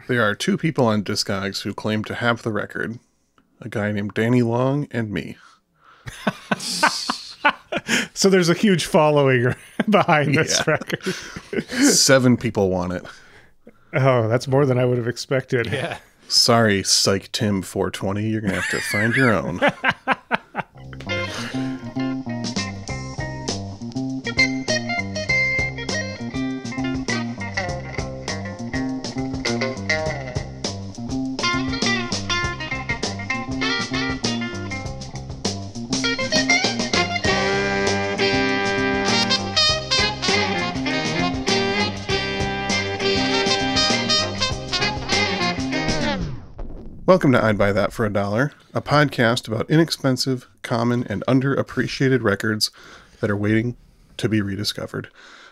There are two people on Discogs who claim to have the record. A guy named Danny Long and me. So there's a huge following behind this record. 7 people want it. Oh, that's more than I would have expected. Yeah. Sorry, Psych Tim 420. You're going to have to find your own. Welcome to I'd Buy That for $1, a podcast about inexpensive, common, and underappreciated records that are waiting to be rediscovered.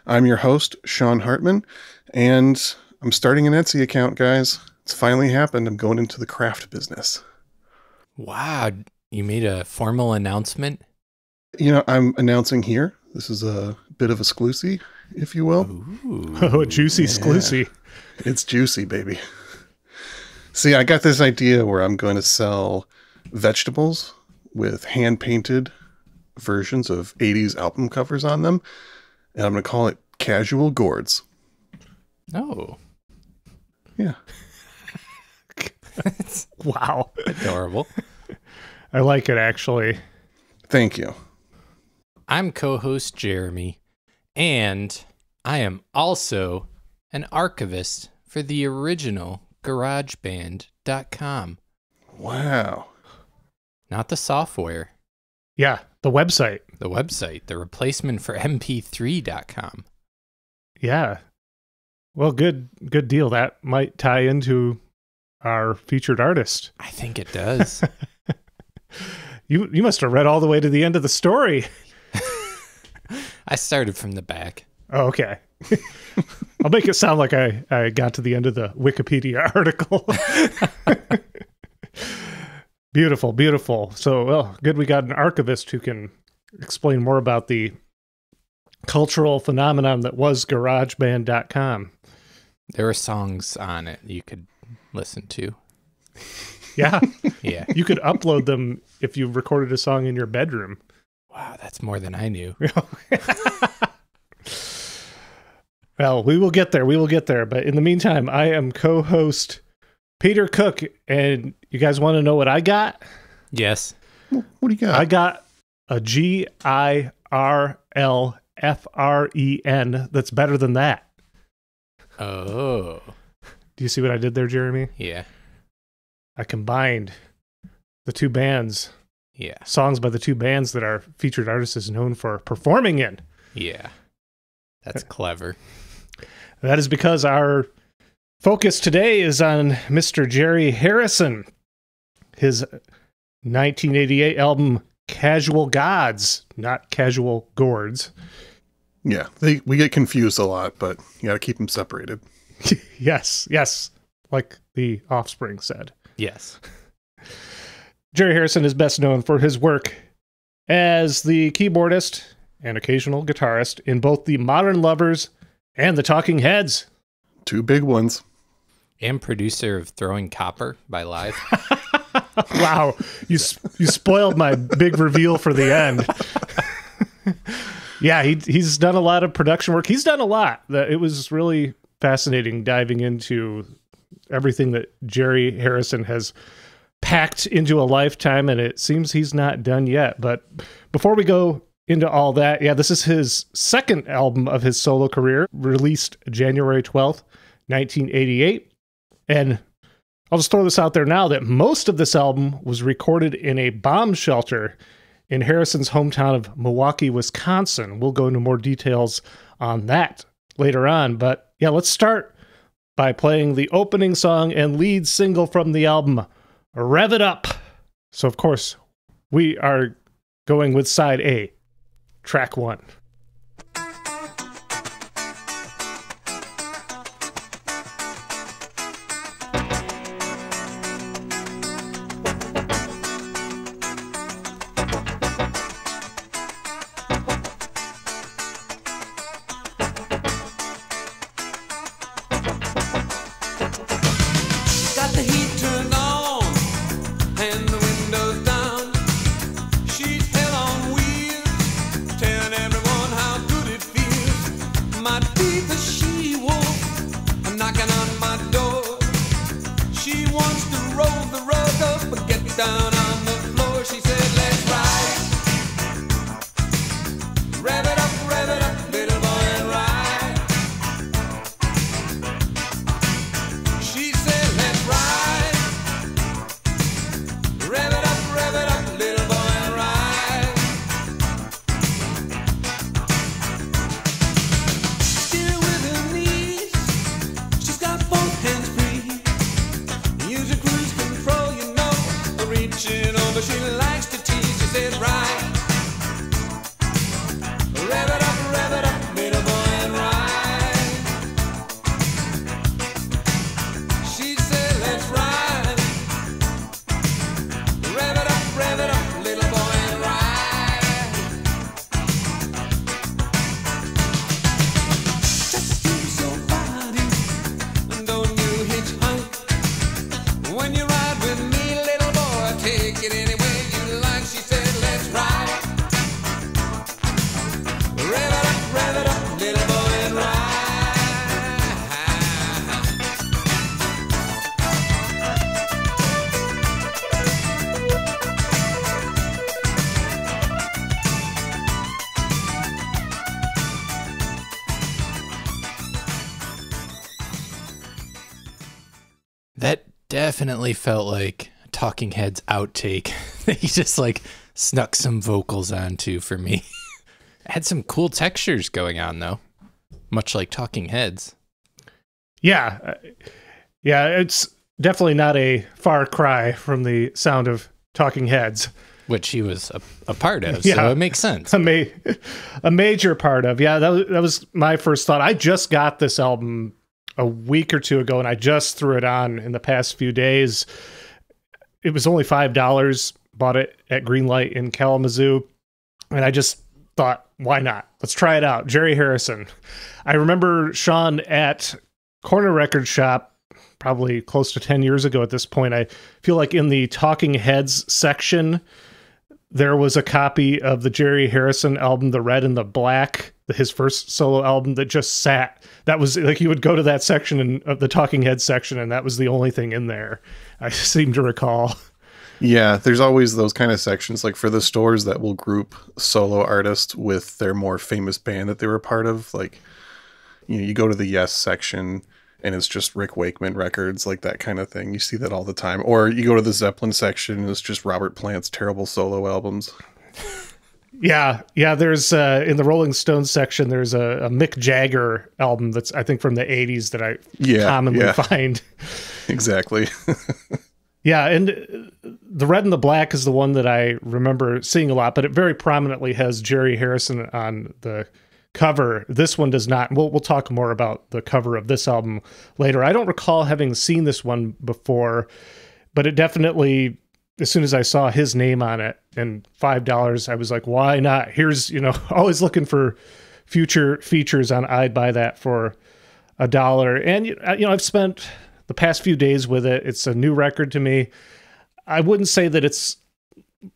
I'm your host, Sean Hartman, and I'm starting an Etsy account, guys. It's finally happened. I'm going into the craft business. Wow. You made a formal announcement? You know, I'm announcing here. This is a bit of a exclusive, if you will. Ooh. Oh, a juicy exclusive. It's juicy, baby. See, I got this idea where I'm going to sell vegetables with hand-painted versions of 80s album covers on them, and I'm going to call it Casual Gourds. Oh. Yeah. Wow. Adorable. I like it, actually. Thank you. I'm co-host Jeremy, and I am also an archivist for the original GarageBand.com. Wow. Not the software. Yeah, the website. The website, the replacement for MP3.com. Yeah. Well, good deal. That might tie into our featured artist. I think it does. You must have read all the way to the end of the story. I started from the back. Oh, okay. I'll make it sound like I got to the end of the Wikipedia article. Beautiful, beautiful. So, well, good we got an archivist who can explain more about the cultural phenomenon that was GarageBand.com. There were songs on it you could listen to. Yeah. Yeah. You could upload them if you recorded a song in your bedroom. Wow, that's more than I knew. Well, we will get there. We will get there. But in the meantime, I am co-host Peter Cook, and you guys want to know what I got? Yes. What do you got? I got a GIRLFREN that's better than that. Oh. Do you see what I did there, Jeremy? Yeah. I combined the two bands, Yeah. songs by the two bands that our featured artist is known for performing in. Yeah. That's clever. That is because our focus today is on Mr. Jerry Harrison. His 1988 album, Casual Gods, not Casual Gourds. Yeah, we get confused a lot, but you got to keep them separated. Yes, like the Offspring said. Yes. Jerry Harrison is best known for his work as the keyboardist and occasional guitarist in both the Modern Lovers and the Talking Heads. 2 big ones. And producer of Throwing Copper by Live. Wow, you spoiled my big reveal for the end. Yeah, he's done a lot of production work. He's done a lot. It was really fascinating diving into everything that Jerry Harrison has packed into a lifetime, and it seems he's not done yet. But before we go into all that, yeah, this is his second album of his solo career, released January 12th, 1988. And I'll just throw this out there now that most of this album was recorded in a bomb shelter in Harrison's hometown of Milwaukee, Wisconsin. We'll go into more details on that later on. But yeah, let's start by playing the opening song and lead single from the album, Rev It Up. So, of course, we are going with side A, track 1. down on the floor. She said, let's ride. Rev it up, little boy, and ride. She said, let's ride. Rev it up, little boy, and ride. Steer with her knees. She's got both hands free. Use her cruise control, you know. Reaching over, she likes to tease. She says, ride. Rev it up, little boy, and ride. She said, let's ride. Rev it up, little boy, and ride. Just use your body, and don't you hitchhike. When you ride with me, little boy, take it any way you like. She said, let's ride. Rev it up, little boy, and ride. That definitely felt like a Talking Heads outtake that he just like snuck some vocals onto for me. It had some cool textures going on though, much like Talking Heads. Yeah. Yeah, it's definitely not a far cry from the sound of Talking Heads. Which he was a part of, Yeah. so it makes sense. A major part of. Yeah, that was my first thought. I just got this album a week or two ago, and I just threw it on in the past few days. It was only $5. Bought it at Greenlight in Kalamazoo, and I just thought, why not? Let's try it out. Jerry Harrison. I remember Sean at Corner Record Shop probably close to 10 years ago at this point. I feel like in the Talking Heads section, there was a copy of the Jerry Harrison album, The Red and the Black, his first solo album that just sat. That was like, you would go to that section of the Talking Heads section, and that was the only thing in there, I seem to recall. Yeah, there's always those kind of sections, like for the stores that will group solo artists with their more famous band that they were part of. Like, you know, you go to the Yes section and it's just Rick Wakeman records, like that kind of thing. You see that all the time. Or you go to the Zeppelin section and it's just Robert Plant's terrible solo albums. Yeah, there's in the Rolling Stones section, there's a Mick Jagger album that's, I think, from the 80s that I commonly find. Exactly. Yeah, and the Red and the Black is the one that I remember seeing a lot, but it very prominently has Jerry Harrison on the cover. This one does not. We'll talk more about the cover of this album later. I don't recall having seen this one before, but it definitely, as soon as I saw his name on it and $5, I was like, why not? Here's, always looking for future features on I'd Buy That for $1. And, I've spent the past few days with it. It's a new record to me. I wouldn't say that it's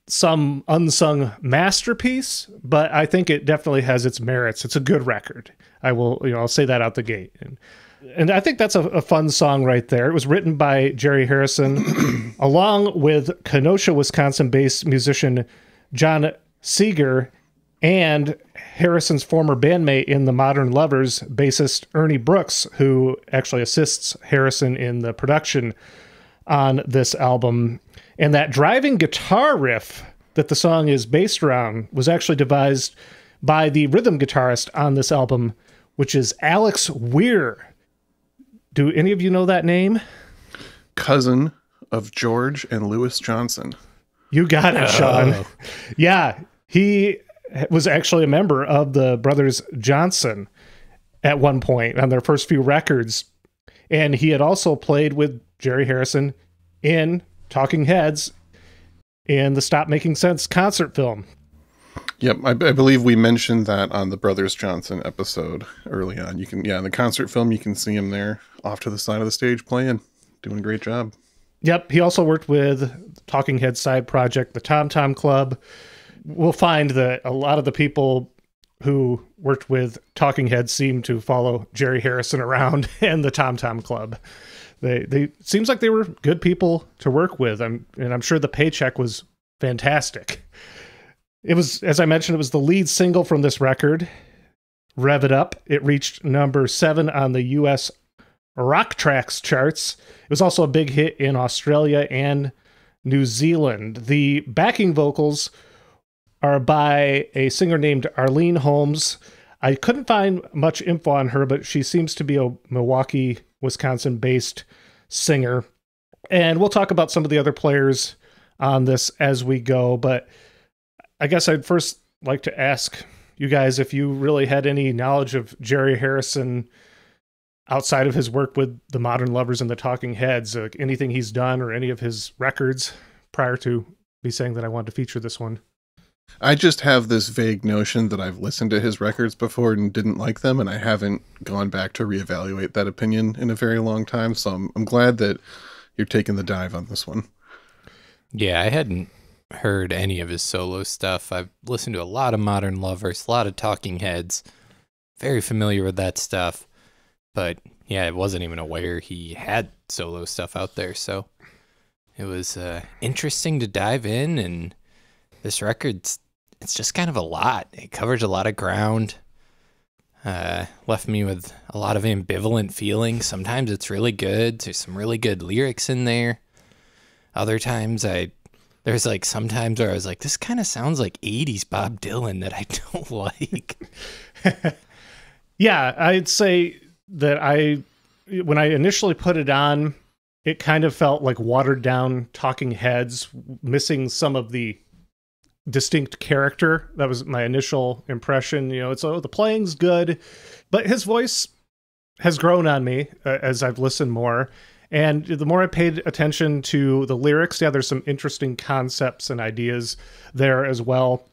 some unsung masterpiece, but I think it definitely has its merits. It's a good record. I'll say that out the gate. And I think that's a fun song right there. It was written by Jerry Harrison along with Kenosha, Wisconsin-based musician John Seeger and Harrison's former bandmate in the Modern Lovers, bassist Ernie Brooks, who actually assists Harrison in the production on this album. And that driving guitar riff that the song is based around was actually devised by the rhythm guitarist on this album, which is Alex Weir. Do any of you know that name? Cousin of George and Louis Johnson. You got it, Sean. Yeah, he was actually a member of the Brothers Johnson at one point on their first few records. And he had also played with Jerry Harrison in Talking Heads in the Stop Making Sense concert film. Yep, I believe we mentioned that on the Brothers Johnson episode early on. You can, in the concert film, you can see him there off to the side of the stage playing, doing a great job. Yep, he also worked with Talking Heads side project, the Tom Tom Club. We'll find that a lot of the people who worked with Talking Heads seemed to follow Jerry Harrison around and the Tom Tom Club. They seems like they were good people to work with. I'm sure the paycheck was fantastic. It was, as I mentioned, it was the lead single from this record, Rev It Up. It reached number 7 on the U.S. Rock Tracks charts. It was also a big hit in Australia and New Zealand. The backing vocals are by a singer named Arlene Holmes. I couldn't find much info on her, but she seems to be a Milwaukee, Wisconsin-based singer. And we'll talk about some of the other players on this as we go, but I guess I'd first like to ask you guys if you really had any knowledge of Jerry Harrison outside of his work with the Modern Lovers and the Talking Heads, anything he's done or any of his records prior to me saying that I wanted to feature this one. I just have this vague notion that I've listened to his records before and didn't like them, and I haven't gone back to reevaluate that opinion in a very long time, so I'm glad that you're taking the dive on this one. Yeah, I hadn't heard any of his solo stuff. I've listened to a lot of Modern Lovers, a lot of Talking Heads, very familiar with that stuff, but yeah, I wasn't even aware he had solo stuff out there, so it was interesting to dive in, and this record, it's just kind of a lot. It covers a lot of ground. Left me with a lot of ambivalent feelings. Sometimes it's really good. There's some really good lyrics in there. Other times there's like sometimes where I was like, this kind of sounds like 80s Bob Dylan that I don't like. Yeah, I'd say that when I initially put it on, it kind of felt like watered down Talking Heads, missing some of the distinct character. That was my initial impression. The playing's good, but his voice has grown on me as I've listened more. And the more I paid attention to the lyrics, there's some interesting concepts and ideas there as well.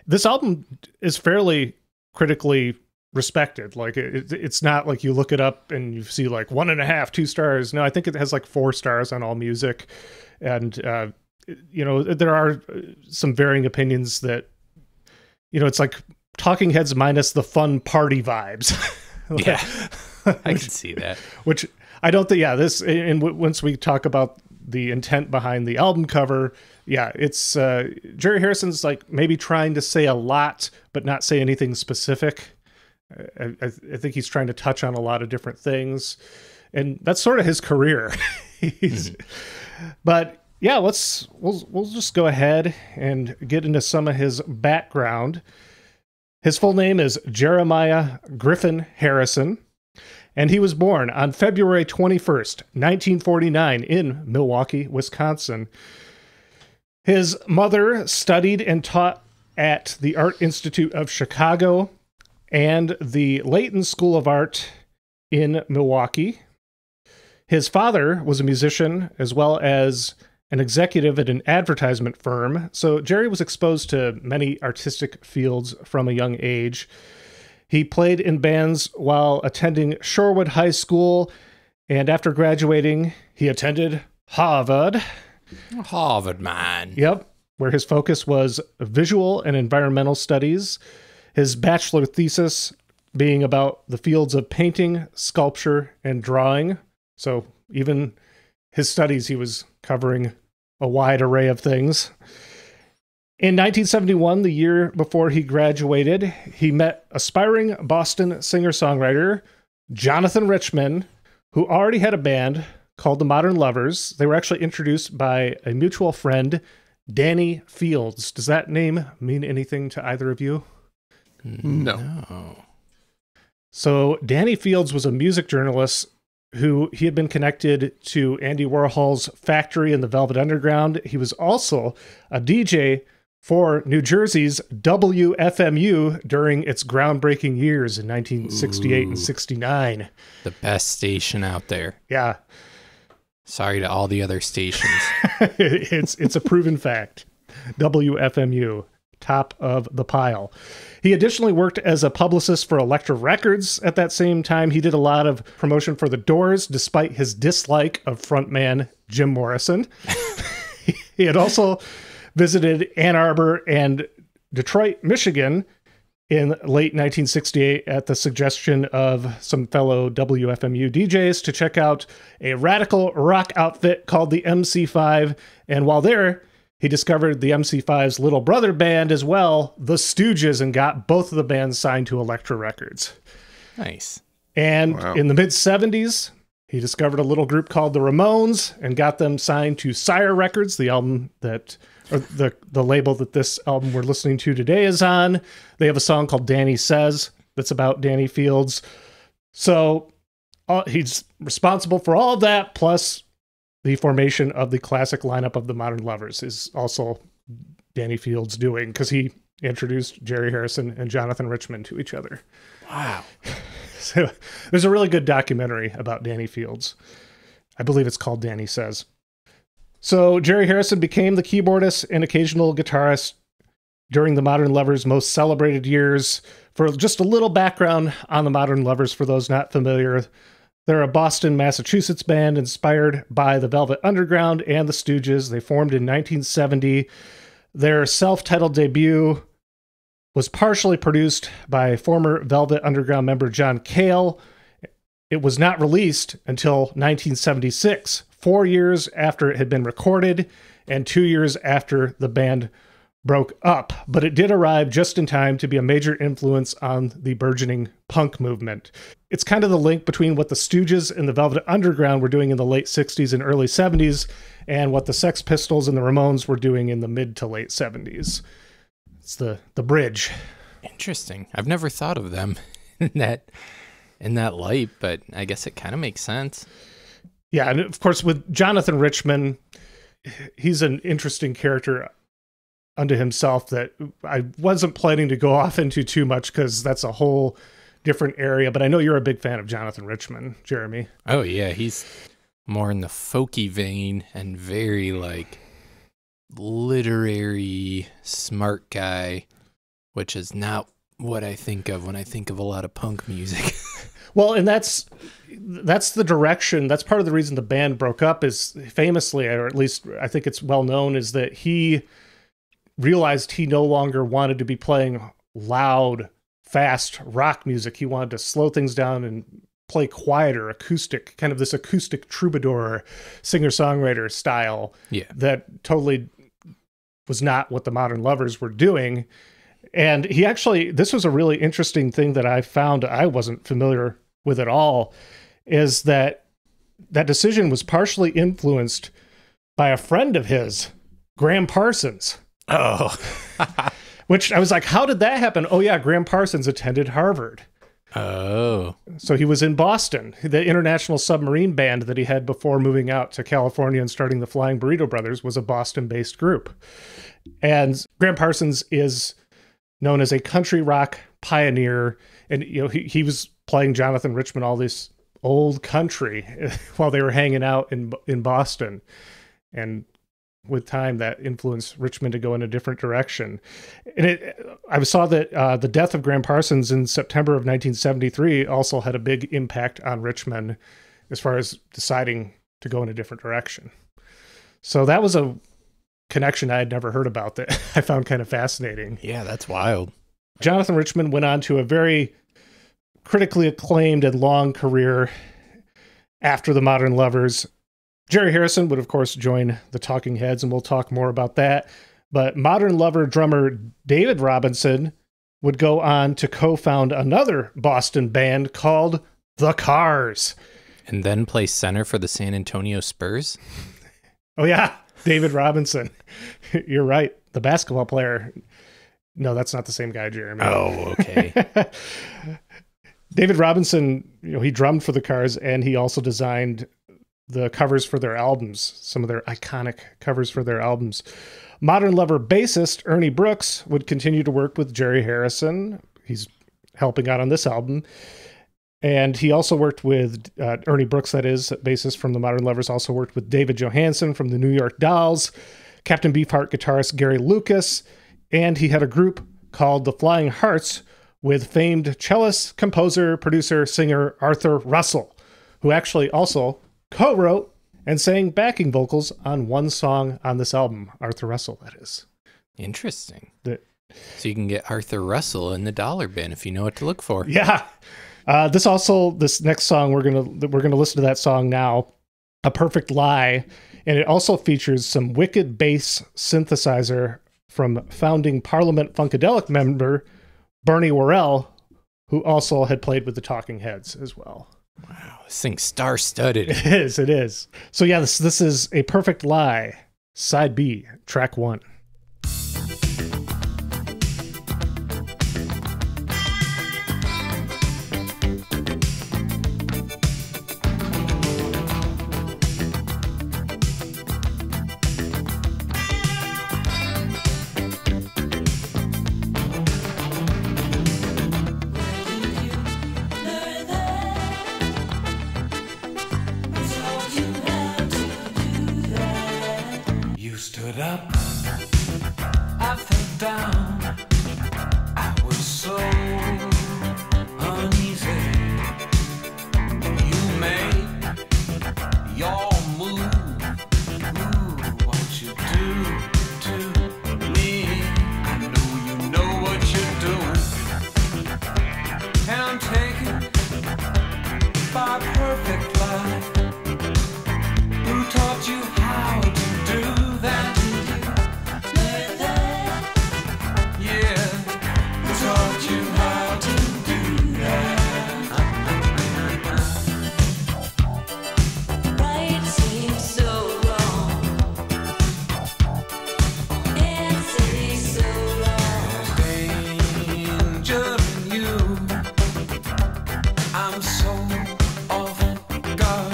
This album is fairly critically respected. Like it's not like you look it up and you see like 1.5, 2 stars. No, I think it has like 4 stars on AllMusic. And, there are some varying opinions that, it's like Talking Heads minus the fun party vibes. Yeah, I can see that. Which I don't think, once we talk about the intent behind the album cover, it's Jerry Harrison's like maybe trying to say a lot, but not say anything specific. I think he's trying to touch on a lot of different things, and that's sort of his career. But yeah, we'll just go ahead and get into some of his background. His full name is Jeremiah Griffin Harrison, and he was born on February 21st, 1949 in Milwaukee, Wisconsin. His mother studied and taught at the Art Institute of Chicago and the Leighton School of Art in Milwaukee. His father was a musician as well as an executive at an advertisement firm. So Jerry was exposed to many artistic fields from a young age. He played in bands while attending Shorewood High School, and after graduating, he attended Harvard. Harvard, man. Yep, where his focus was visual and environmental studies. His bachelor thesis being about the fields of painting, sculpture, and drawing. So even his studies, he was covering a wide array of things. In 1971, the year before he graduated, he met aspiring Boston singer-songwriter Jonathan Richman, who already had a band called the Modern Lovers. They were actually introduced by a mutual friend, Danny Fields. Does that name mean anything to either of you? No. So Danny Fields was a music journalist who he had been connected to Andy Warhol's Factory and the Velvet Underground. He was also a DJ for New Jersey's WFMU during its groundbreaking years in 1968 and 69. The best station out there. Yeah. Sorry to all the other stations. It's a proven fact. WFMU, top of the pile. He additionally worked as a publicist for Elektra Records at that same time. He did a lot of promotion for The Doors, despite his dislike of frontman Jim Morrison. He had also visited Ann Arbor and Detroit, Michigan in late 1968 at the suggestion of some fellow WFMU DJs to check out a radical rock outfit called the MC5. And while there, he discovered the MC5's little brother band as well, the Stooges, and got both of the bands signed to Elektra Records. Nice. And Wow. in the mid-70s, he discovered a little group called the Ramones and got them signed to Sire Records, the album that, or the label that this album we're listening to today is on. They have a song called Danny Says that's about Danny Fields. So he's responsible for all of that, plus the formation of the classic lineup of the Modern Lovers is also Danny Fields doing, because he introduced Jerry Harrison and Jonathan Richman to each other. Wow. So there's a really good documentary about Danny Fields. I believe it's called Danny Says. So Jerry Harrison became the keyboardist and occasional guitarist during the Modern Lovers' most celebrated years. For just a little background on the Modern Lovers, for those not familiar, they're a Boston, Massachusetts band inspired by the Velvet Underground and the Stooges. They formed in 1970. Their self-titled debut was partially produced by former Velvet Underground member John Cale. It was not released until 1976, 4 years after it had been recorded and 2 years after the band broke up. But it did arrive just in time to be a major influence on the burgeoning punk movement. It's kind of the link between what the Stooges and the Velvet Underground were doing in the late 60s and early 70s and what the Sex Pistols and the Ramones were doing in the mid to late 70s. It's the bridge. Interesting. I've never thought of them in that light, but I guess it kind of makes sense. Yeah, and of course with Jonathan Richman, he's an interesting character unto himself that I wasn't planning to go off into too much because that's a whole different area, but I know you're a big fan of Jonathan Richman, Jeremy. Oh yeah, he's more in the folky vein and very like literary smart guy, which is not what I think of when I think of a lot of punk music. Well, and that's the direction. That's part of the reason the band broke up, is famously, or at least I think it's well known, is that he realized he no longer wanted to be playing loud, fast rock music. He wanted to slow things down and play quieter, acoustic, kind of this acoustic troubadour singer-songwriter style. Yeah. That totally was not what the Modern Lovers were doing. And he actually, this was a really interesting thing that I found I wasn't familiar with at all, is that decision was partially influenced by a friend of his, Graham Parsons. Oh. Which I was like, how did that happen? Oh yeah, Graham Parsons attended Harvard. Oh. So he was in Boston. The International Submarine Band that he had before moving out to California and starting the Flying Burrito Brothers was a Boston-based group. And Graham Parsons is known as a country rock pioneer. And you know, he was playing Jonathan Richman all this old country while they were hanging out in Boston. And with time, that influenced Richman to go in a different direction. And I saw that the death of Graham Parsons in September of 1973 also had a big impact on Richman as far as deciding to go in a different direction. So that was a connection I had never heard about that I found kind of fascinating. Yeah, that's wild. Jonathan Richman went on to a very critically acclaimed and long career after the Modern Lovers. Jerry Harrison would, of course, join the Talking Heads, and we'll talk more about that. But Modern Lover drummer David Robinson would go on to co-found another Boston band called The Cars. And then play center for the San Antonio Spurs? Oh, yeah, David Robinson. You're right. The basketball player. No, that's not the same guy, Jeremy. Oh, okay. David Robinson, he drummed for The Cars, and he also designed the covers for their albums, some of their iconic covers for their albums. Modern Lover bassist Ernie Brooks would continue to work with Jerry Harrison. He's helping out on this album. And he also worked with, Ernie Brooks, that is, bassist from the Modern Lovers, also worked with David Johansen from the New York Dolls, Captain Beefheart guitarist Gary Lucas, and he had a group called the Flying Hearts with famed cellist, composer, producer, singer Arthur Russell, who actually also co-wrote and sang backing vocals on one song on this album. Arthur Russell, that is. Interesting. So you can get Arthur Russell in the dollar bin if you know what to look for. Yeah. This next song, we're gonna listen to that song now, A Perfect Lie. And it also features some wicked bass synthesizer from founding Parliament Funkadelic member Bernie Worrell, who also had played with the Talking Heads as well. Wow, this thing's star-studded. It is. So yeah, this is A Perfect Lie, side B, track 1. You stood up, I fell down. I was so uneasy. You made your move. Ooh, what you do to me. I know you know what you're doing. And I'm taken by a perfect lie. Who taught you how to do that? Yeah, who taught you how to do that? Right seems so wrong. It seems so wrong. Danger in you. I'm so off guard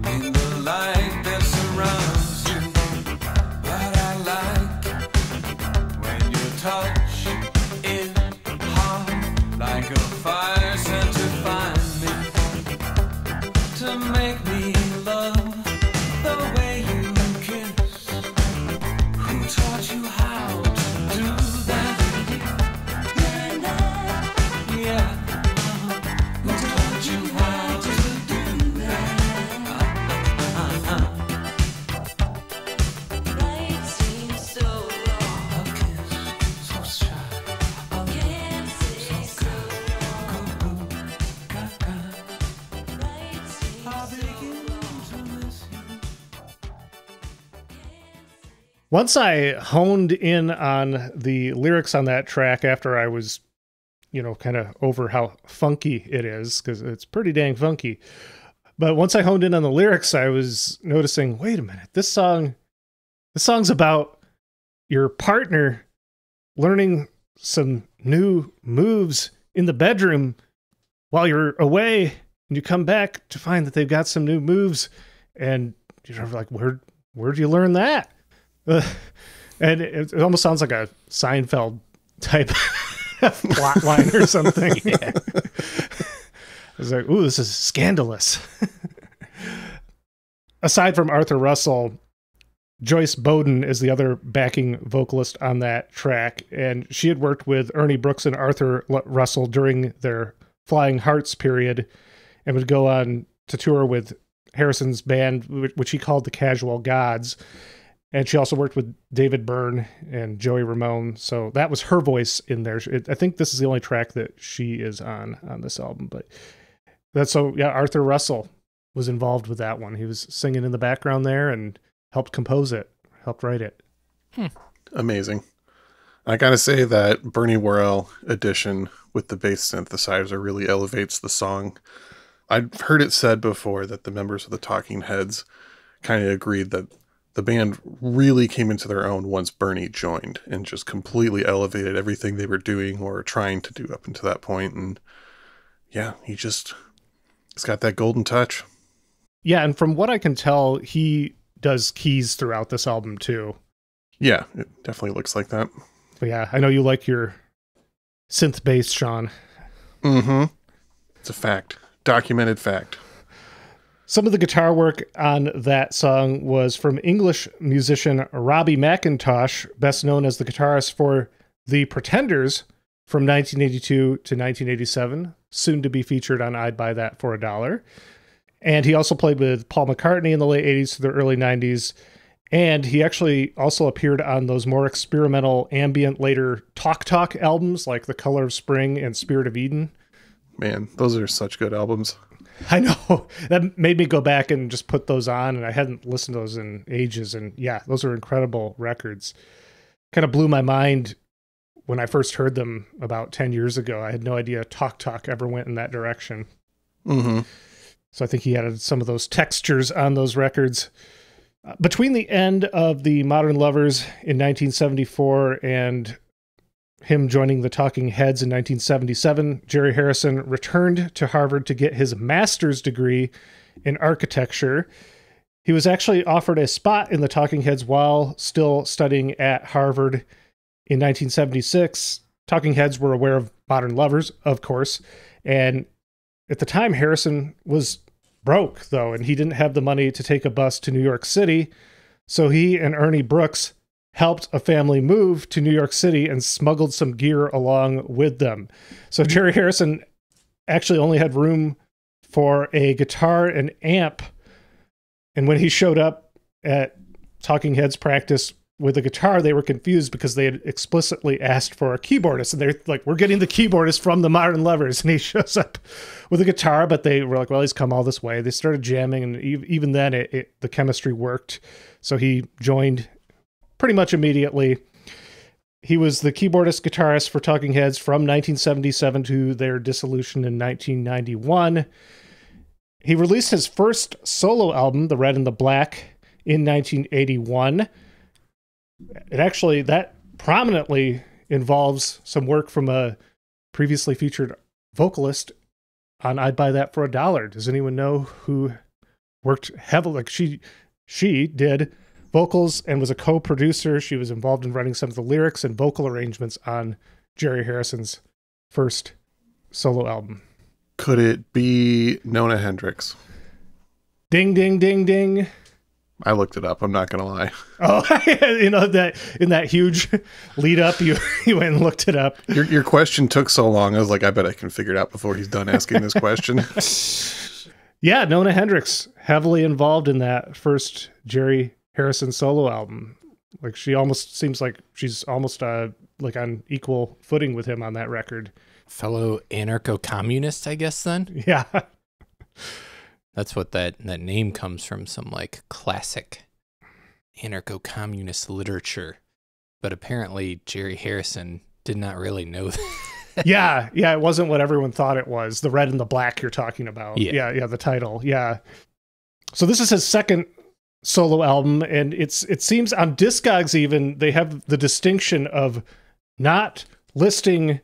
in the light that surrounds you. But I like when your touch is hot, like a fire sent to find me, to make me love the way you kiss. Who taught you how to do that? Yeah. Who taught you how to do that? Right seems so wrong. A kiss so shy. Can't say so wrong. Right seems I so begin wrong. to miss you. Once I honed in on the lyrics on that track after I was, kind of over how funky it is, because it's pretty dang funky. But once I honed in on the lyrics, I was noticing, wait a minute, this song's about your partner learning some new moves in the bedroom while you're away, and you come back to find that they've got some new moves, and you're like, where'd you learn that? And it almost sounds like a Seinfeld type plot line or something. Yeah. I was like, ooh, this is scandalous. Aside from Arthur Russell, Joyce Bowden is the other backing vocalist on that track, and she had worked with Ernie Brooks and Arthur Russell during their Flying Hearts period, and would go on to tour with Harrison's band, which he called the Casual Gods. And she also worked with David Byrne and Joey Ramone. So that was her voice in there. I think this is the only track that she is on this album. But Arthur Russell was involved with that one. He was singing in the background there and helped compose it, helped write it. Amazing. I gotta say that Bernie Worrell edition with the bass synthesizer really elevates the song. I've heard it said before that the members of the Talking Heads kind of agreed that the band really came into their own once Bernie joined and just completely elevated everything they were doing or trying to do up until that point. And yeah, he's got that golden touch. Yeah, and from what I can tell, he does keys throughout this album too. Yeah, it definitely looks like that. But yeah, I know you like your synth bass, Sean. Mm-hmm. It's a fact. Documented fact. Some of the guitar work on that song was from English musician Robbie McIntosh, best known as the guitarist for The Pretenders from 1982 to 1987, soon to be featured on I'd Buy That for $1. And he also played with Paul McCartney in the late 80s to the early 90s. And he actually also appeared on those more experimental ambient later Talk albums like The Color of Spring and Spirit of Eden. Man, those are such good albums. I know. That made me go back and just put those on, and I hadn't listened to those in ages. And yeah, those are incredible records. Kind of blew my mind when I first heard them about 10 years ago. I had no idea Talk ever went in that direction. Mm-hmm. So I think he added some of those textures on those records. Between the end of the Modern Lovers in 1974 and him joining the Talking Heads in 1977, Jerry Harrison returned to Harvard to get his master's degree in architecture. He was actually offered a spot in the Talking Heads while still studying at Harvard in 1976. Talking Heads were aware of Modern Lovers, of course, and at the time, Harrison was broke, though, and he didn't have the money to take a bus to New York City, so he and Ernie Brooks helped a family move to New York City and smuggled some gear along with them. So Jerry Harrison actually only had room for a guitar and amp, and when he showed up at Talking Heads practice with a guitar, they were confused because they had explicitly asked for a keyboardist, and they're like, we're getting the keyboardist from the Modern Lovers, and he shows up with a guitar, but they were like, well, he's come all this way. They started jamming, and even then the chemistry worked, so he joined pretty much immediately. He was the keyboardist guitarist for Talking Heads from 1977 to their dissolution in 1991. He released his first solo album, The Red and the Black, in 1981. It actually, that prominently involves some work from a previously featured vocalist on I'd Buy That for $1. Does anyone know who worked heavily? Like she did vocals and was a co-producer. She was involved in writing some of the lyrics and vocal arrangements on Jerry Harrison's first solo album. Could it be Nona Hendrix? Ding, ding, ding, ding. I looked it up. I'm not going to lie. Oh, you know, that in that huge lead up, you went and looked it up. Your question took so long. I was like, I bet I can figure it out before he's done asking this question. Yeah, Nona Hendrix, heavily involved in that first Jerry Harrison solo album. Like she almost seems like she's almost like on equal footing with him on that record. Fellow anarcho-communist, I guess, then? Yeah. That's what that name comes from, some like classic anarcho-communist literature. But apparently Jerry Harrison did not really know that. Yeah, it wasn't what everyone thought it was. The Red and the Black you're talking about. Yeah, the title. Yeah. So this is his second solo album, and it seems on Discogs even, they have the distinction of not listing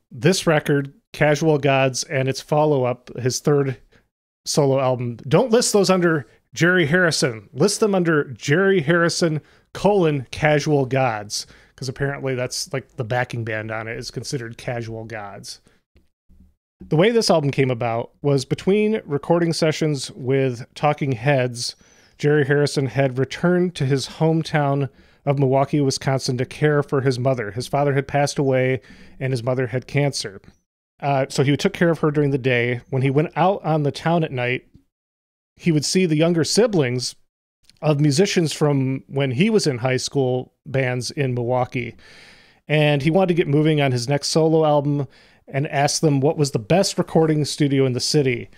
this record, Casual Gods, and its follow-up, his third solo album. Don't list those under Jerry Harrison. List them under Jerry Harrison, Casual Gods, because apparently that's like the backing band on it is considered Casual Gods. The way this album came about was between recording sessions with Talking Heads, Jerry Harrison had returned to his hometown of Milwaukee, Wisconsin to care for his mother. His father had passed away and his mother had cancer. So he took care of her during the day. When he went out on the town at night, he would see the younger siblings of musicians from when he was in high school bands in Milwaukee. And he wanted to get moving on his next solo album and asked them what was the best recording studio in the city.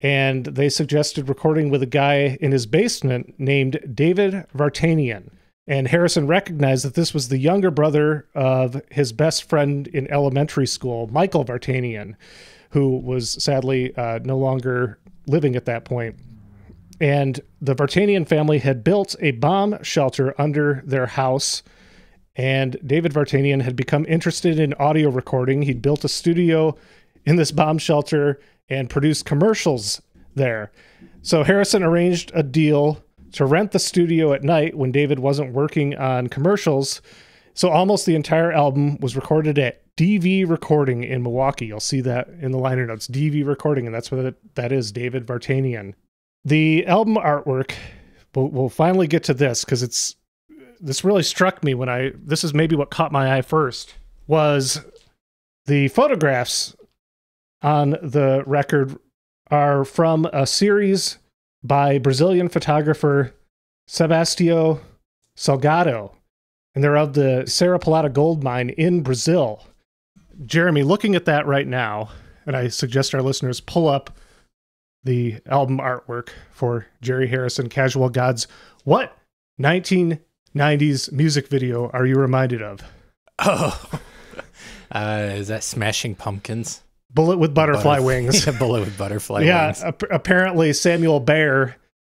And they suggested recording with a guy in his basement named David Vartanian. And Harrison recognized that this was the younger brother of his best friend in elementary school, Michael Vartanian, who was sadly no longer living at that point. And the Vartanian family had built a bomb shelter under their house, and David Vartanian had become interested in audio recording. He'd built a studio in this bomb shelter and produced commercials there. So Harrison arranged a deal to rent the studio at night when David wasn't working on commercials. So almost the entire album was recorded at DV Recording in Milwaukee. You'll see that in the liner notes, DV Recording, and that's what that is, David Vartanian. The album artwork, we'll finally get to this because this really struck me this is maybe what caught my eye first, was the photographs on the record are from a series by Brazilian photographer Sebastião Salgado, and they're of the Serra Pelada gold mine in Brazil. Jeremy, looking at that right now, and I suggest our listeners pull up the album artwork for Jerry Harrison, Casual Gods. What 1990s music video are you reminded of? Oh, is that Smashing Pumpkins? Bullet with Butterfly Wings. Yeah, Bullet with Butterfly Wings. Apparently Samuel Bayer,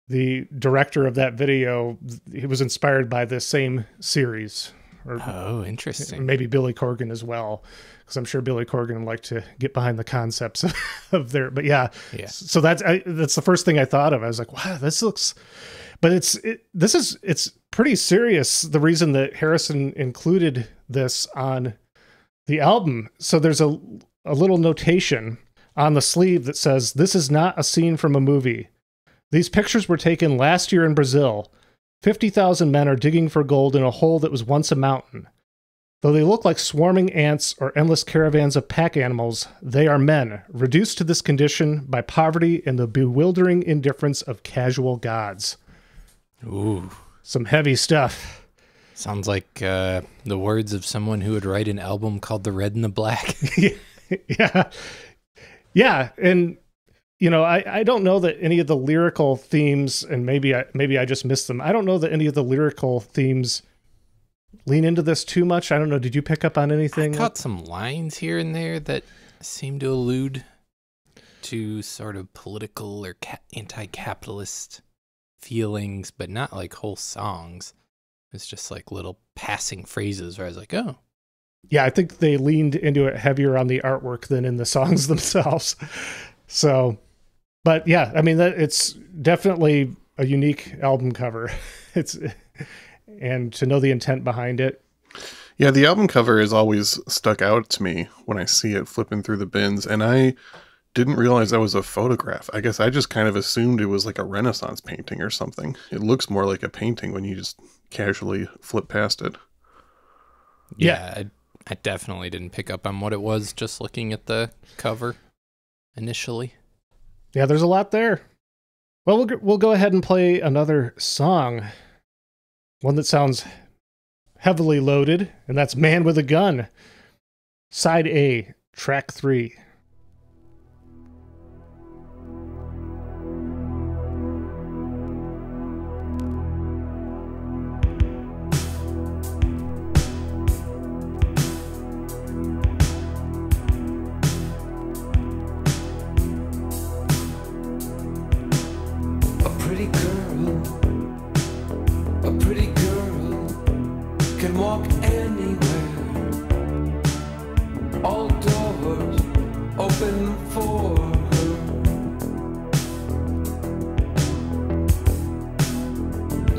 the director of that video, he was inspired by the same series. Or Oh, interesting. maybe Billy Corgan as well, because I'm sure Billy Corgan would like to get behind the concepts of their. But yeah. So that's the first thing I thought of. I was like, wow, this looks. But it's pretty serious. The reason that Harrison included this on the album. So there's a little notation on the sleeve that says, "This is not a scene from a movie. These pictures were taken last year in Brazil. 50,000 men are digging for gold in a hole that was once a mountain. Though they look like swarming ants or endless caravans of pack animals, they are men, reduced to this condition by poverty and the bewildering indifference of casual gods." Ooh. Some heavy stuff. Sounds like the words of someone who would write an album called The Red and the Black. Yeah. Yeah. And, you know, I don't know that any of the lyrical themes, and maybe I just missed them. I don't know that any of the lyrical themes lean into this too much. I don't know. Did you pick up on anything? I caught some lines here and there that seem to allude to sort of political or anti-capitalist feelings, but not like whole songs. It's just like little passing phrases where I was like, oh. Yeah, I think they leaned into it heavier on the artwork than in the songs themselves. So, but yeah, I mean, it's definitely a unique album cover. And to know the intent behind it. Yeah, the album cover has always stuck out to me when I see it flipping through the bins, and I didn't realize that was a photograph. I guess I just kind of assumed it was like a Renaissance painting or something. It looks more like a painting when you just casually flip past it. Yeah, I definitely didn't pick up on what it was just looking at the cover initially. Yeah, there's a lot there. Well, we'll go ahead and play another song. One that sounds heavily loaded, and that's Man with a Gun. Side A, track 3. A pretty girl can walk anywhere. All doors open for her.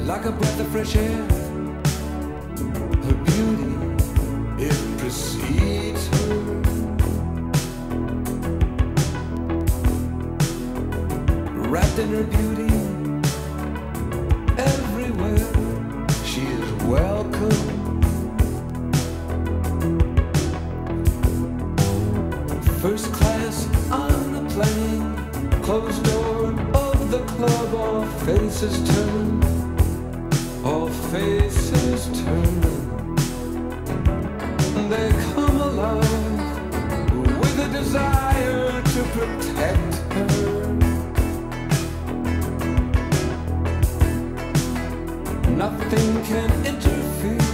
Like a breath of fresh air, her beauty, it precedes her. Wrapped in her beauty, everywhere she is welcome. First class on the plane, closed door of the club, all faces turn, all faces turn. They come alive with a desire to protect her. Nothing can interfere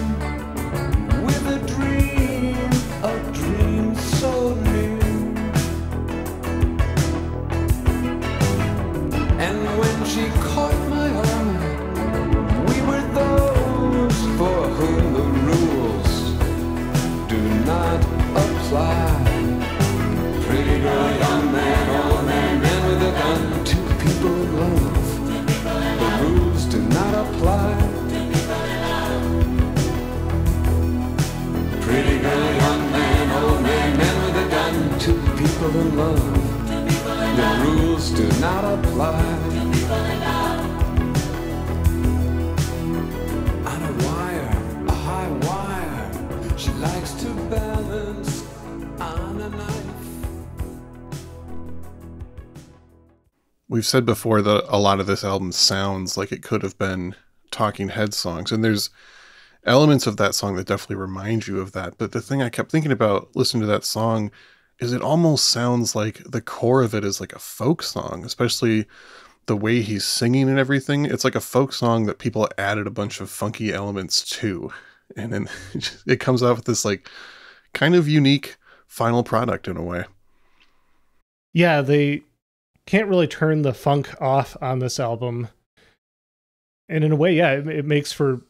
with a dream so near. And when she caught my eye, we were those for whom the rules do not apply. Pretty girl, young man, old man, man with a gun, two people in love. The rules do not apply. Pretty girl, young man, old man, man with a gun, two people in love. The rules do not apply. On a wire, a high wire, she likes to balance on a knife. We've said before that a lot of this album sounds like it could have been Talking Head songs, and there's elements of that song that definitely remind you of that. But the thing I kept thinking about listening to that song is it almost sounds like the core of it is like a folk song, especially the way he's singing and everything. It's like a folk song that people added a bunch of funky elements to. And then it comes out with this like kind of unique final product in a way. Yeah, they can't really turn the funk off on this album. And in a way, yeah, it makes for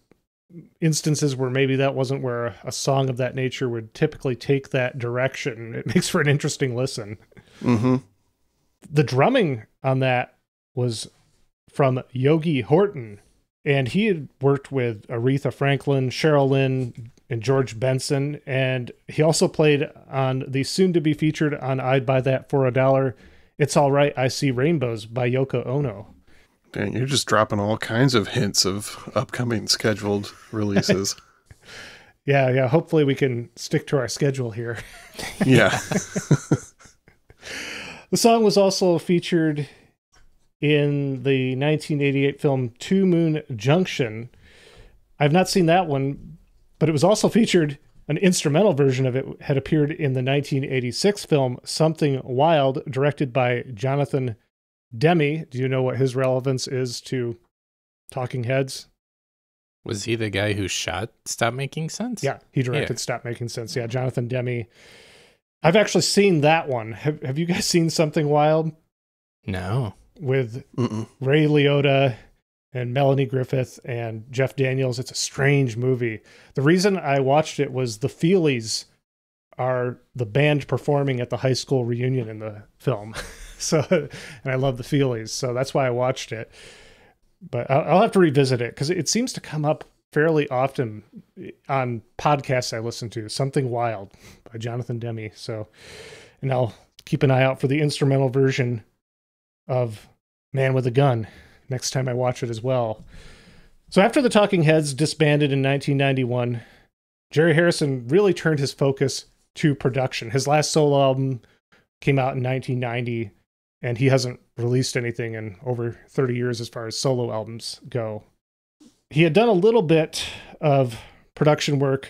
instances where maybe that wasn't where a song of that nature would typically take that direction. It makes for an interesting listen. Mm-hmm. The drumming on that was from Yogi Horton, and he had worked with Aretha Franklin, Cheryl Lynn, and George Benson, and he also played on the soon-to-be featured on I'd Buy That for $1, It's All Right, I See Rainbows by Yoko Ono. Dang, you're just dropping all kinds of hints of upcoming scheduled releases. Yeah, hopefully we can stick to our schedule here. Yeah. The song was also featured in the 1988 film Two Moon Junction. I've not seen that one, but it was also featured, an instrumental version of it had appeared in the 1986 film Something Wild, directed by Jonathan Demme. Do you know what his relevance is to Talking Heads? Was he the guy who shot Stop Making Sense? Yeah, he directed Stop Making Sense. Yeah, Jonathan Demme. I've actually seen that one. Have you guys seen Something Wild? No. With Mm-mm. Ray Liotta and Melanie Griffith and Jeff Daniels. It's a strange movie. The reason I watched it was the Feelies are the band performing at the high school reunion in the film. So, and I love the Feelies, so that's why I watched it. But I'll have to revisit it because it seems to come up fairly often on podcasts I listen to. Something Wild by Jonathan Demme. So, and I'll keep an eye out for the instrumental version of Man with a Gun next time I watch it as well. So after the Talking Heads disbanded in 1991, Jerry Harrison really turned his focus to production. His last solo album came out in 1990, and he hasn't released anything in over 30 years as far as solo albums go. He had done a little bit of production work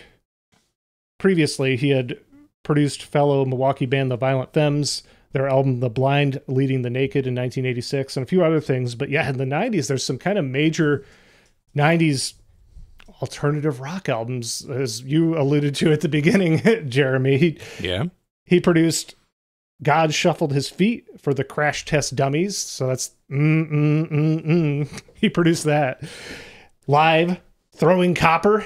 previously. He had produced fellow Milwaukee band The Violent Femmes, their album The Blind Leading the Naked in 1986, and a few other things. But yeah, in the 90s, there's some kind of major 90s alternative rock albums, as you alluded to at the beginning, Jeremy. He produced God Shuffled His Feet for the Crash Test Dummies. So that's He produced that. Live, Throwing Copper.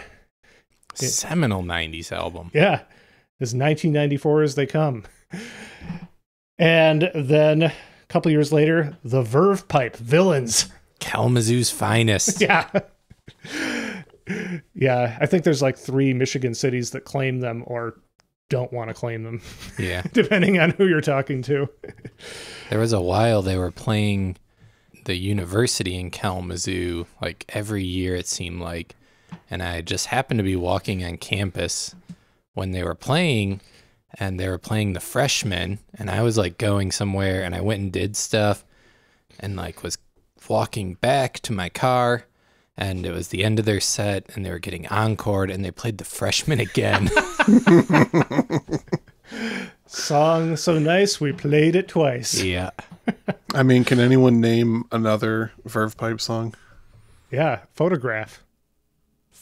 Seminal 90s album. Yeah. As 1994 as they come. And then a couple years later, the Verve Pipe, Villains. Kalamazoo's finest. Yeah. Yeah, I think there's like 3 Michigan cities that claim them or don't want to claim them. Yeah. Depending on who you're talking to. There was a while they were playing the university in Kalamazoo, like every year it seemed like. And I just happened to be walking on campus when they were playing, and they were playing the freshmen, and I was like going somewhere, and I went and did stuff and like was walking back to my car, and it was the end of their set, and they were getting encored, and they played the freshmen again. Song so nice, we played it twice. Yeah. I mean, can anyone name another Verve Pipe song? Yeah, Photograph.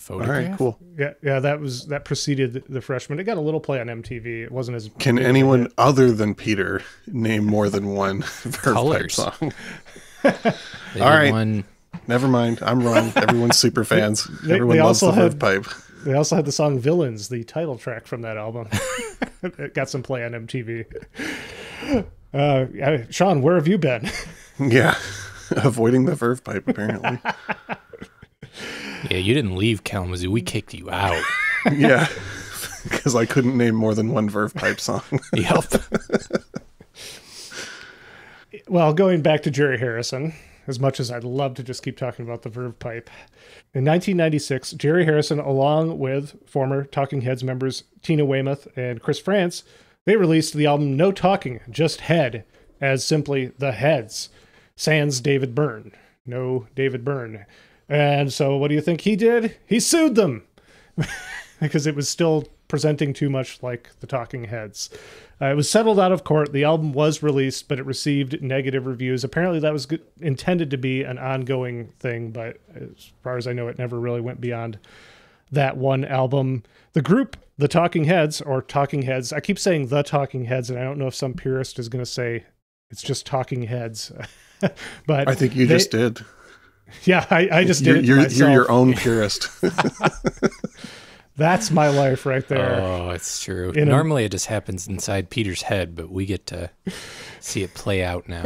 All right, cool. Yeah, that preceded the freshman. It got a little play on MTV. It wasn't as Can big of a anyone hit. other than Peter name more than one Verve Pipe Colors. song? They All did right. one. Never mind. I'm wrong. Everyone's super fans. They Everyone loves the also Verve had- Pipe. They also had the song Villains, the title track from that album. It got some play on MTV. Sean, where have you been? Yeah. Avoiding the Verve Pipe, apparently. Yeah, you didn't leave Kalamazoo. We kicked you out. Yeah. Because I couldn't name more than one Verve Pipe song. Yep. Well, going back to Jerry Harrison, as much as I'd love to just keep talking about the Verve Pipe. In 1996, Jerry Harrison, along with former Talking Heads members Tina Weymouth and Chris France, they released the album No Talking, Just Head, as simply The Heads, sans David Byrne. No David Byrne. And so what do you think he did? He sued them because it was still presenting too much like the Talking Heads. It was settled out of court. The album was released, but it received negative reviews. Apparently that was intended to be an ongoing thing, but as far as I know, it never really went beyond that one album. The group, the Talking Heads, or Talking Heads, I keep saying the Talking Heads, and I don't know if some purist is going to say it's just Talking Heads. But I think you just did. Yeah, I just did it to You're myself. your own purist. That's my life right there. Oh, it's true. In a- Normally it just happens inside Peter's head, but we get to see it play out now.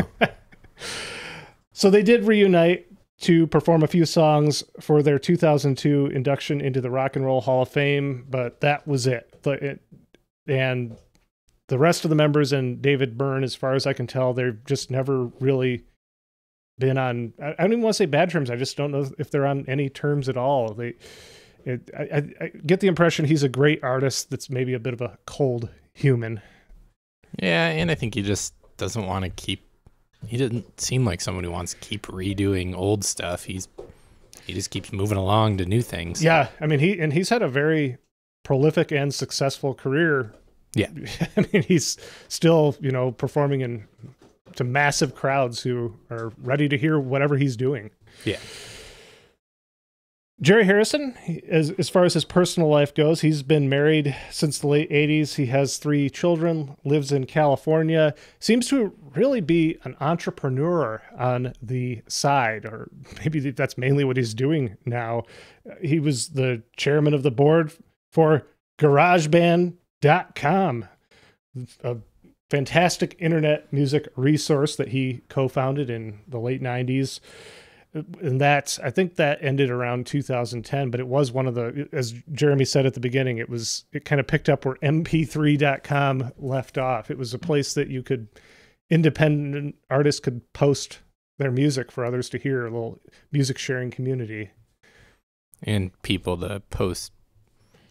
So they did reunite to perform a few songs for their 2002 induction into the Rock and Roll Hall of Fame, but that was it. And the rest of the members and David Byrne, as far as I can tell, they've just never really been on, I don't even want to say bad terms. I just don't know if they're on any terms at all. I get the impression he's a great artist that's maybe a bit of a cold human. Yeah, and I think he just doesn't want to he doesn't seem like someone who wants to keep redoing old stuff. He just keeps moving along to new things. Yeah, I mean, he's had a very prolific and successful career. Yeah. I mean, he's still, performing to massive crowds who are ready to hear whatever he's doing. Yeah. Jerry Harrison, as far as his personal life goes, he's been married since the late 80s. He has 3 children, lives in California, seems to really be an entrepreneur on the side, or maybe that's mainly what he's doing now. He was the chairman of the board for GarageBand.com, a fantastic internet music resource that he co-founded in the late 90s. And I think that ended around 2010, but it was one of as Jeremy said at the beginning, it kind of picked up where mp3.com left off. It was a place that independent artists could post their music for others to hear, a little music sharing community. And people to post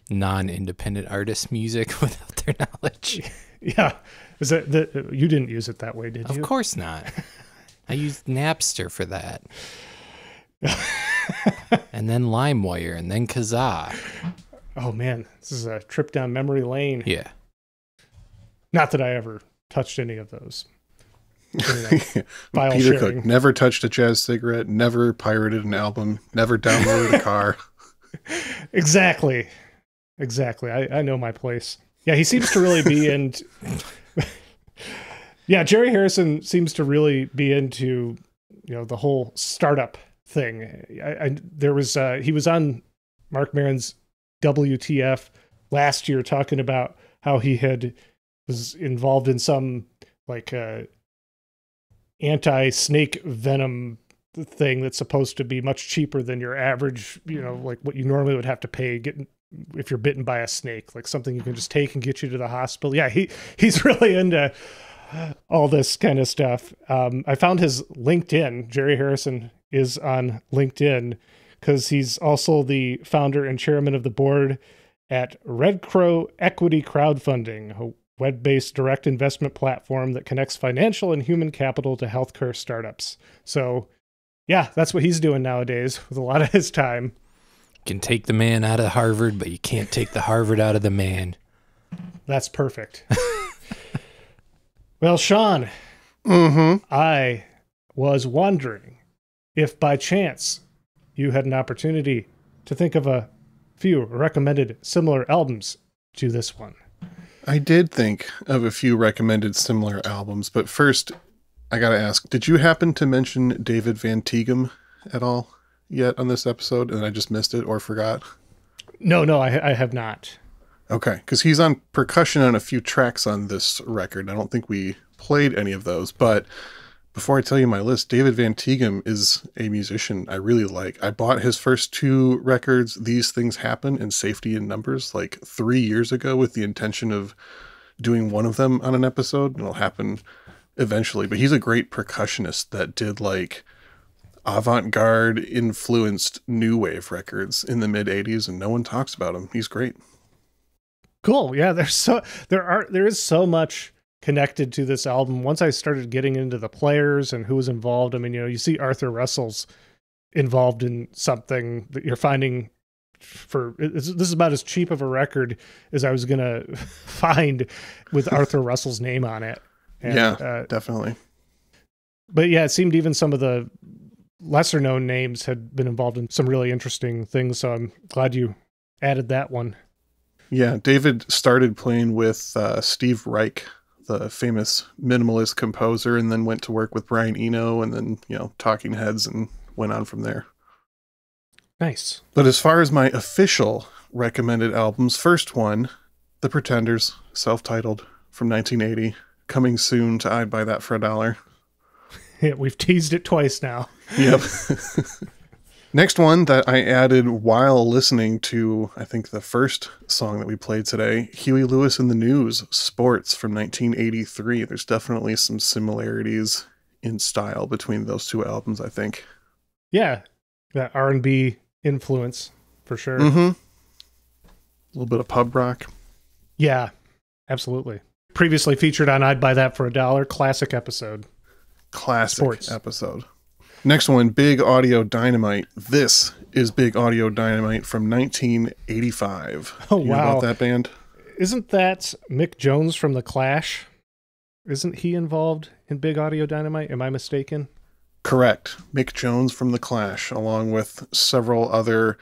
non-independent artist music without their knowledge. Yeah. Is that you didn't use it that way, did you? Of course not. I used Napster for that. And then LimeWire, and then Kazaa. Oh man, this is a trip down memory lane. Yeah. Not that I ever touched any of those. File Peter sharing. Cook never touched a jazz cigarette, never pirated an album, never downloaded a car. Exactly. I know my place. Yeah, he seems to really be in. Yeah, Jerry Harrison seems to really be into, the whole startup thing. He was on Mark Maron's WTF last year talking about how he was involved in some anti-snake venom thing that's supposed to be much cheaper than your average, like what you normally would have to pay if you're bitten by a snake, like something you can just take and get you to the hospital. Yeah, he's really into all this kind of stuff. I found his LinkedIn. Jerry Harrison is on LinkedIn because he's also the founder and chairman of the board at Red Crow Equity Crowdfunding, a web-based direct investment platform that connects financial and human capital to healthcare startups. So yeah, that's what he's doing nowadays with a lot of his time. You can take the man out of Harvard, but you can't take the Harvard out of the man. That's perfect. Well, Sean, I was wondering if by chance you had an opportunity to think of a few recommended similar albums to this one. I did think of a few recommended similar albums, but first I gotta ask, did you happen to mention David Van Tighem at all yet on this episode, and I just missed it or forgot? No, I have not. Okay, because he's on percussion on a few tracks on this record. I don't think we played any of those, but before I tell you my list, David Van Tighem is a musician I really like. I bought his first 2 records, These Things Happen and Safety in Numbers, like 3 years ago with the intention of doing one of them on an episode, and it'll happen eventually. But he's a great percussionist that did like avant-garde influenced new wave records in the mid 80s, and no one talks about him. He's great. Cool. Yeah, there is so much connected to this album. Once I started getting into the players and who was involved, I mean, you see Arthur Russell's involved in something that you're finding this is about as cheap of a record as I was going to find with Arthur Russell's name on it. And, Yeah, definitely. But yeah, it seemed even some of the lesser known names had been involved in some really interesting things. So I'm glad you added that one. Yeah, David started playing with Steve Reich, the famous minimalist composer, and then went to work with Brian Eno and then, Talking Heads, and went on from there. Nice. But as far as my official recommended albums, first one, The Pretenders, self-titled, from 1980, coming soon to I'd Buy That for $1. Yeah, we've teased it twice now. Yep. Next one that I added while listening to, I think, the first song that we played today, Huey Lewis and the News, Sports, from 1983. There's definitely some similarities in style between those two albums, I think. Yeah, that R&B influence for sure. Mm-hmm. A little bit of pub rock. Yeah, absolutely. Previously featured on I'd Buy That for $1, classic episode. Classic Sports. episode. Next one, Big Audio Dynamite. This is Big Audio Dynamite from 1985. Oh, You know wow. about that band? Isn't that Mick Jones from The Clash? Isn't he involved in Big Audio Dynamite? Am I mistaken? Correct. Mick Jones from The Clash, along with several other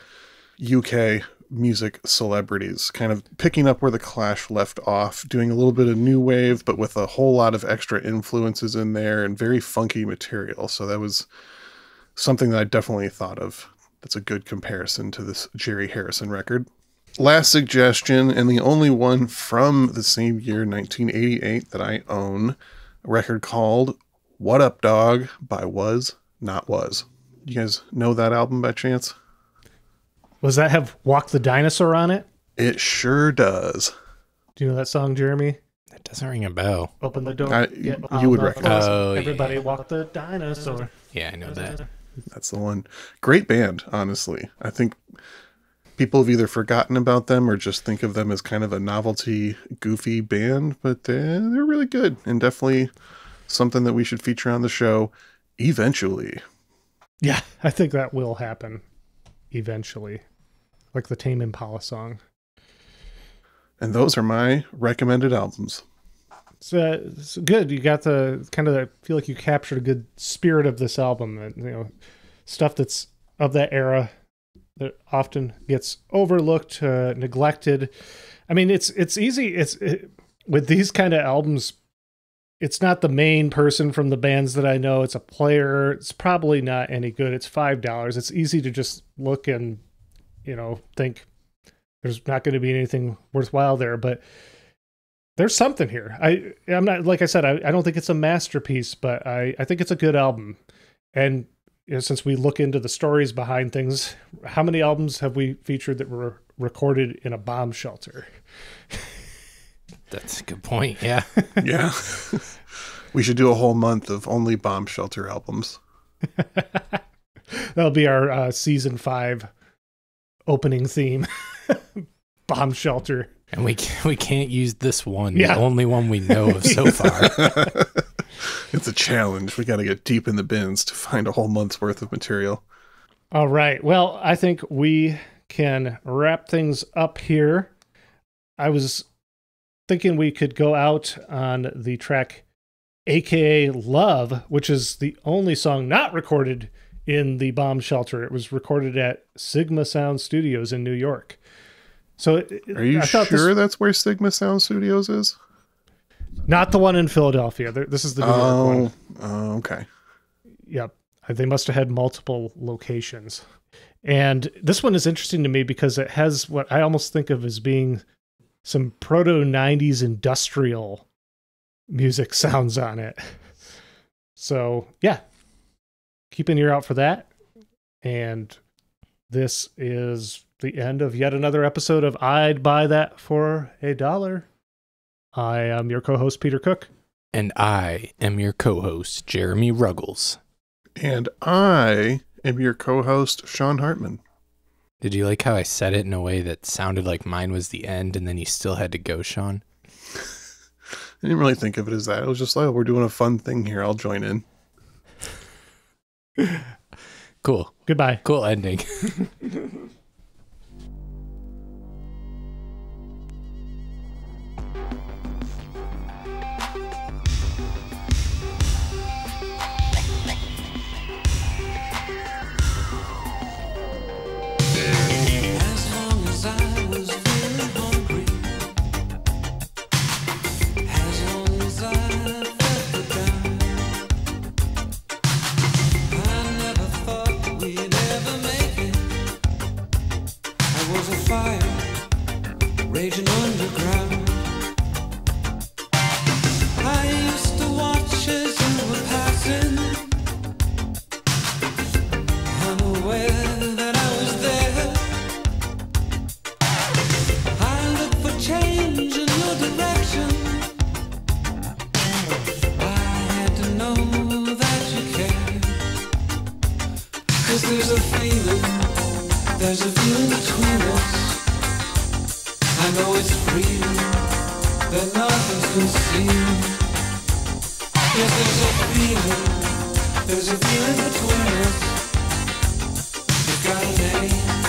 UK music celebrities, kind of picking up where The Clash left off, doing a little bit of new wave, but with a whole lot of extra influences in there and very funky material. So that was something that I definitely thought of. That's a good comparison to this Jerry Harrison record. Last suggestion, and the only one from the same year, 1988, that I own, a record called What Up Dog by Was Not Was. You guys know that album by chance? Does that have Walk the Dinosaur on it? It sure does. Do you know that song, Jeremy? That doesn't ring a bell. Open the door. You on would the recognize floor. it. Oh, Everybody yeah. walk the dinosaur. Yeah, I know that. That's the one. Great band, honestly. I think people have either forgotten about them or just think of them as kind of a novelty, goofy band, but they're really good and definitely something that we should feature on the show eventually. Yeah, I think that will happen eventually. Like the Tame Impala song. And those are my recommended albums. It's good. You got the kind of, I feel like you captured a good spirit of this album. And, stuff that's of that era that often gets overlooked, neglected. I mean, it's easy. With these kind of albums, it's not the main person from the bands that I know. It's a player. It's probably not any good. It's $5. It's easy to just look and, think there's not going to be anything worthwhile there, but there's something here. I'm not, like I said, I don't think it's a masterpiece, but I think it's a good album. And since we look into the stories behind things, how many albums have we featured that were recorded in a bomb shelter? That's a good point. Yeah. Yeah. We should do a whole month of only bomb shelter albums. That'll be our season 5 opening theme. Bomb shelter. And we can't use this one, Yeah. the only one we know of so far. It's a challenge. We got to get deep in the bins to find a whole month's worth of material. All right. Well, I think we can wrap things up here. I was thinking we could go out on the track AKA Love, which is the only song not recorded in the bomb shelter. It was recorded at Sigma Sound Studios in New York. So Are you sure that's where Sigma Sound Studios is? Not the one in Philadelphia. This is the New York one. Oh, okay. Yep. They must have had multiple locations. And this one is interesting to me because it has what I almost think of as being some proto 90s industrial music sounds on it. So, yeah. Keep an ear out for that. And this is the end of yet another episode of I'd Buy That for $1. I am your co-host, Peter Cook. And I am your co-host, Jeremy Ruggles. And I am your co-host, Sean Hartman. Did you like how I said it in a way that sounded like mine was the end and then you still had to go, Sean? I didn't really think of it as that. It was just like, oh, we're doing a fun thing here. I'll join in. Cool. Goodbye. Cool ending. As long as I was feeling hungry, as long as I felt the down, I never thought we'd ever make it. I was a fire raging underground. I used to watch as you were passing, unaware that I was there. I look for change in your direction. I had to know that you cared. 'Cause there's a feeling between us. I know it's real, that nothing's concealed. Yes, there's a feeling between us. It's got a name.